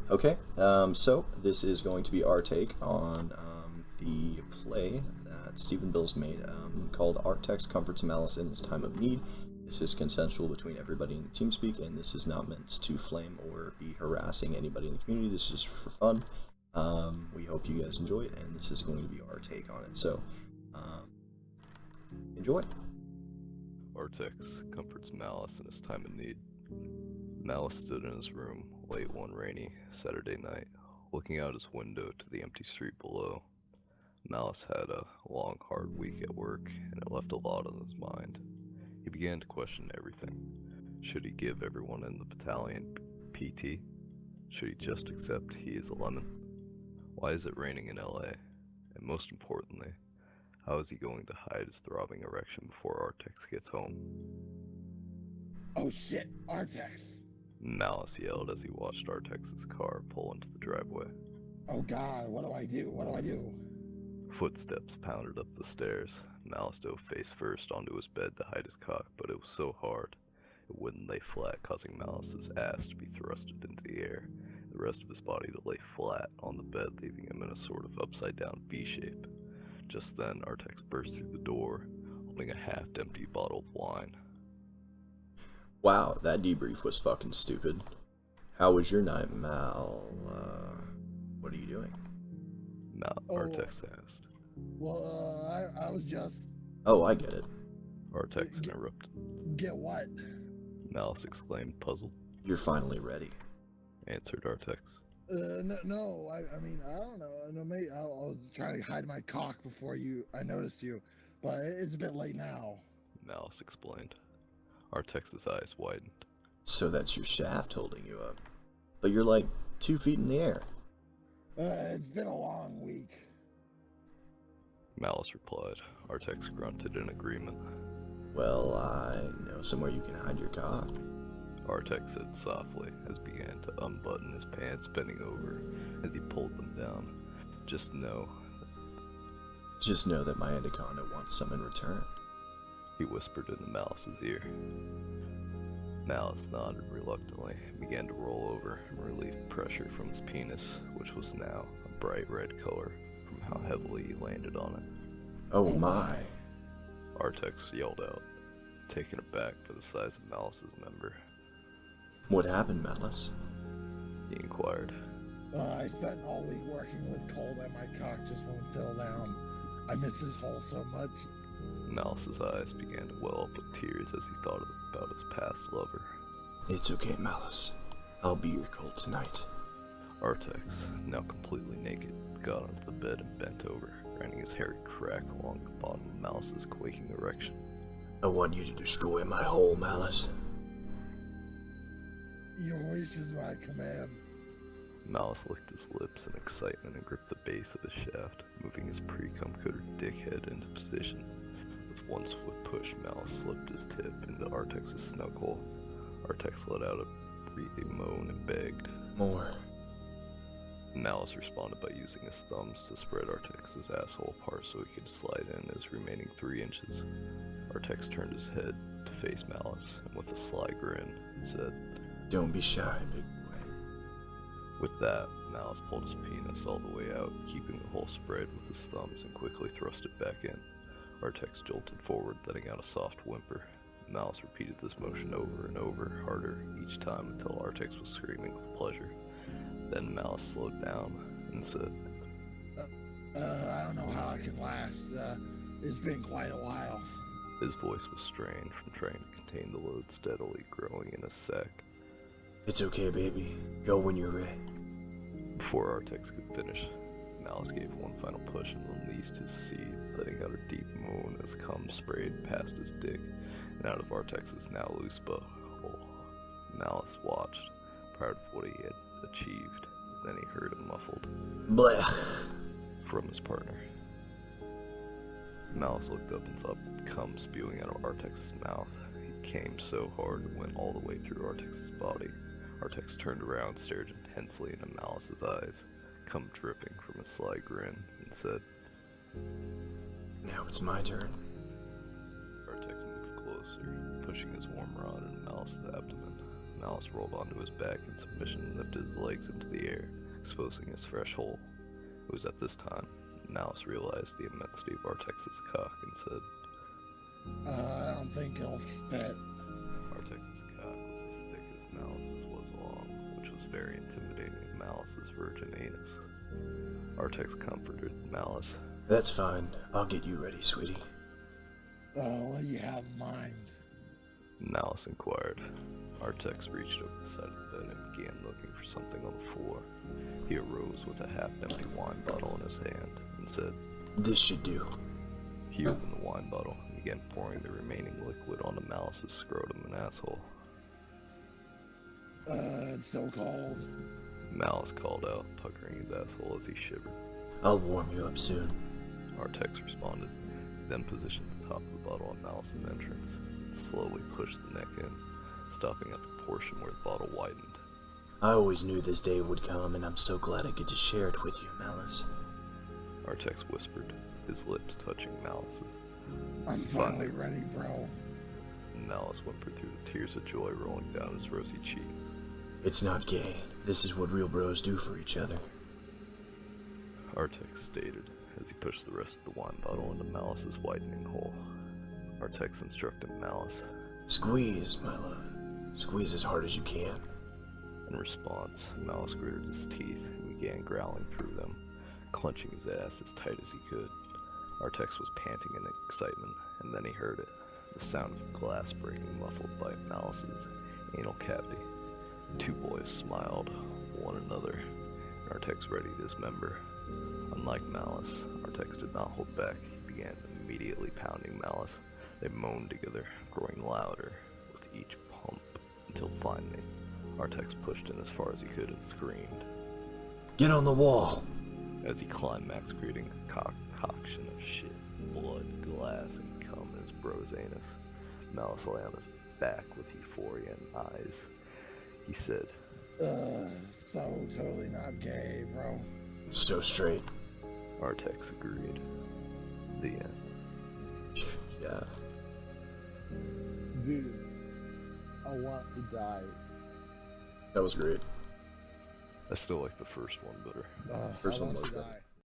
Okay, so this is going to be our take on the play that Stephen Bills made called Arctex Comforts Malice in His Time of Need. This is consensual between everybody in the TeamSpeak, and this is not meant to flame or be harassing anybody in the community. This is just for fun. We hope you guys enjoy it, and this is going to be our take on it. So, enjoy. Arctex comforts Malice in his time of need. Malice stood in his room late one rainy Saturday night, looking out his window to the empty street below. Malice had a long, hard week at work, and it left a lot on his mind. He began to question everything. Should he give everyone in the battalion PT? Should he just accept he is a lemon? Why is it raining in LA? And most importantly, how is he going to hide his throbbing erection before Arctex gets home? Oh shit, Arctex! Malice yelled as he watched Artex's car pull into the driveway. Oh god, what do I do? What do I do? Footsteps pounded up the stairs. Malice dove face first onto his bed to hide his cock, but it was so hard, it wouldn't lay flat, causing Malice's ass to be thrusted into the air, the rest of his body to lay flat on the bed, leaving him in a sort of upside-down V-shape. Just then, Arctex burst through the door, holding a half-empty bottle of wine. Wow, that debrief was fucking stupid. How was your night, Mal? What are you doing? Arctex asked. Well, I was just... Oh, I get it. Arctex interrupted. Get what? Malice exclaimed, puzzled. You're finally ready. Answered Arctex. No, I mean, I don't know. No, mate, I was trying to hide my cock before I noticed you, but it's a bit late now. Malice explained. Artex's eyes widened. So that's your shaft holding you up. But you're like 2 feet in the air. It's been a long week. Malice replied. Arctex grunted in agreement. Well, I know somewhere you can hide your cock. Arctex said softly as he began to unbutton his pants, bending over as he pulled them down. Just know that my anaconda wants some in return. He whispered into Malice's ear. Malice nodded reluctantly and began to roll over and relieve pressure from his penis, which was now a bright red color from how heavily he landed on it. Oh my! Arctex yelled out, taken aback by the size of Malice's member. What happened, Malice? He inquired. I spent all week working with cold and my cock just won't settle down. I miss his hole so much. Malice's eyes began to well up with tears as he thought about his past lover. It's okay, Malice. I'll be your colt tonight. Arctex, now completely naked, got onto the bed and bent over, running his hairy crack along the bottom of Malice's quaking erection. I want you to destroy my hole, Malice. Your wish is my command. Malice licked his lips in excitement and gripped the base of the shaft, moving his pre-cum-coated dickhead into position. With one swift push, Malice slipped his tip into Arctex's snug hole. Arctex let out a breathing moan and begged. More. Malice responded by using his thumbs to spread Arctex's asshole apart so he could slide in his remaining 3 inches. Arctex turned his head to face Malice, and with a sly grin, said, Don't be shy, big boy. With that, Malice pulled his penis all the way out, keeping the hole spread with his thumbs, and quickly thrust it back in. Arctex jolted forward, letting out a soft whimper. Malice repeated this motion over and over, harder each time until Arctex was screaming with pleasure. Then Malice slowed down and said, I don't know how I can last. It's been quite a while. His voice was strained from trying to contain the load steadily growing in his sack. It's okay, baby. Go when you're ready. Before Arctex could finish, Malice gave one final push and released his seed, letting out a deep moan as cum sprayed past his dick and out of Arctex's now loose butthole. Malice watched, proud of what he had achieved. Then he heard a muffled Blech. From his partner. Malice looked up and saw cum spewing out of Arctex's mouth. He came so hard it went all the way through Arctex's body. Arctex turned around, stared intensely into Malice's eyes, cum dripping from his sly grin, and said, Now it's my turn. Arctex moved closer, pushing his warm rod into Malice's abdomen. Malice rolled onto his back in submission and lifted his legs into the air, exposing his fresh hole. It was at this time Malice realized the immensity of Arctex's cock and said, I don't think it'll fit. Arctex's cock was as thick as Malice's was long, which was very intimidating to Malice's virgin anus. Arctex comforted Malice. That's fine. I'll get you ready, sweetie. What do you have in mind? Malice inquired. Arctex reached over the side of the bed and began looking for something on the floor. He arose with a half-empty wine bottle in his hand and said, This should do. He opened the wine bottle and began pouring the remaining liquid onto Malice's scrotum and asshole. It's so cold. Malice called out, puckering his asshole as he shivered. I'll warm you up soon. Arctex responded, then positioned the top of the bottle on Malice's entrance and slowly pushed the neck in, stopping at the portion where the bottle widened. I always knew this day would come, and I'm so glad I get to share it with you, Malice. Arctex whispered, his lips touching Malice's. I'm finally ready, bro. Malice whimpered through the tears of joy rolling down his rosy cheeks. It's not gay. This is what real bros do for each other. Arctex stated, as he pushed the rest of the wine bottle into Malice's widening hole. Arctex instructed Malice. Squeeze, my love. Squeeze as hard as you can. In response, Malice gritted his teeth and began growling through them, clenching his ass as tight as he could. Arctex was panting in excitement, and then he heard it, the sound of glass breaking muffled by Malice's anal cavity. The two boys smiled one another, and Arctex readied his member. Unlike Malice, Arctex did not hold back. He began immediately pounding Malice. They moaned together, growing louder with each pump, until finally, Arctex pushed in as far as he could and screamed. Get on the wall! As he climaxed, creating a concoction of shit, blood, glass, and cum in his bro's anus. Malice lay on his back with euphoria in eyes. He said, So totally not gay, bro. So straight. Arctex agreed. The end. Yeah. Dude, I want to die. That was great. I still like the first one better. First I one want was to good. die.